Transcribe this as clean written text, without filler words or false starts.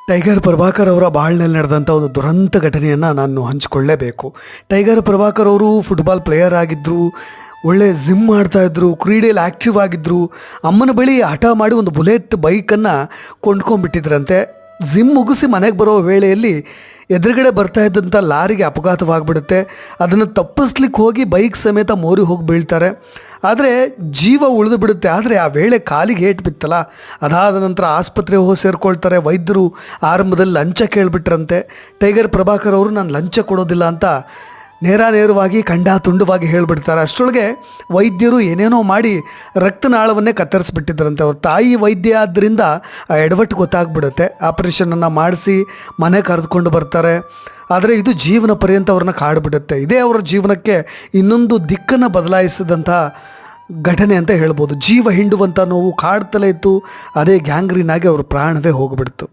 Tiger Prabhakar ಅವರ ಬಾಳ್ನಲ್ಲಿ ನಡೆದಂಥ ಒಂದು ದುರಂತ ಘಟನೆಯನ್ನು ನಾನು ಹಂಚಿಕೊಳ್ಳೇಬೇಕು. ಟೈಗರ್ ಪ್ರಭಾಕರ್ ಅವರು ಫುಟ್ಬಾಲ್ ಪ್ಲೇಯರ್ ಆಗಿದ್ದರು, ಒಳ್ಳೆ ಜಿಮ್ ಮಾಡ್ತಾಯಿದ್ರು, ಕ್ರೀಡೆಯಲ್ಲಿ ಆ್ಯಕ್ಟಿವ್ ಆಗಿದ್ದರು. ಅಮ್ಮನ ಬಳಿ ಹಠ ಮಾಡಿ ಒಂದು ಬುಲೆಟ್ ಬೈಕನ್ನು ಕೊಂಡ್ಕೊಂಡ್ಬಿಟ್ಟಿದ್ರಂತೆ. ಜಿಮ್ ಮುಗಿಸಿ ಮನೆಗೆ ಬರೋ ವೇಳೆಯಲ್ಲಿ ಎದುರುಗಡೆ ಬರ್ತಾ ಇದ್ದಂಥ ಲಾರಿಗೆ ಅಪಘಾತವಾಗಿಬಿಡುತ್ತೆ. ಅದನ್ನು ತಪ್ಪಿಸ್ಲಿಕ್ಕೆ ಹೋಗಿ ಬೈಕ್ ಸಮೇತ ಮೋರಿ ಹೋಗಿ ಬೀಳ್ತಾರೆ. ಆದರೆ ಜೀವ ಉಳಿದು ಬಿಡುತ್ತೆ. ಆದರೆ ಆ ವೇಳೆ ಕಾಲಿಗೆ ಏಟು ಬಿತ್ತಲ್ಲ, ಅದಾದ ನಂತರ ಆಸ್ಪತ್ರೆಗೆ ಹೋಗಿ ಸೇರಿಕೊಳ್ತಾರೆ. ವೈದ್ಯರು ಆರಂಭದಲ್ಲಿ ಲಂಚ ಕೇಳಿಬಿಟ್ರಂತೆ. ಟೈಗರ್ ಪ್ರಭಾಕರ್ ಅವರು ನಾನು ಲಂಚ ಕೊಡೋದಿಲ್ಲ ಅಂತ ನೇರವಾಗಿ ತುಂಡವಾಗಿ ಹೇಳಿಬಿಡ್ತಾರೆ. ಅಷ್ಟರೊಳಗೆ ವೈದ್ಯರು ಏನೇನೋ ಮಾಡಿ ರಕ್ತನಾಳವನ್ನೇ ಕತ್ತರಿಸ್ಬಿಟ್ಟಿದ್ರಂತೆ. ಅವ್ರ ತಾಯಿ ವೈದ್ಯ ಆದ್ದರಿಂದ ಆ ಎಡವಟ್ಟು ಗೊತ್ತಾಗ್ಬಿಡುತ್ತೆ. ಆಪರೇಷನನ್ನು ಮಾಡಿಸಿ ಮನೆ ಕರೆದುಕೊಂಡು ಬರ್ತಾರೆ. ಆದರೆ ಇದು ಜೀವನ ಪರ್ಯಂತ ಅವ್ರನ್ನ ಕಾಡ್ಬಿಡುತ್ತೆ. ಇದೇ ಅವರ ಜೀವನಕ್ಕೆ ಇನ್ನೊಂದು ದಿಕ್ಕನ್ನು ಬದಲಾಯಿಸಿದಂಥ ಘಟನೆ ಅಂತ ಹೇಳ್ಬೋದು. ಜೀವ ಹಿಂಡುವಂಥ ನೋವು ಕಾಡ್ತಲೇ ಇತ್ತು. ಅದೇ ಗ್ಯಾಂಗ್ರೀನ್ ಆಗಿ ಅವ್ರ ಪ್ರಾಣವೇ ಹೋಗ್ಬಿಡ್ತು.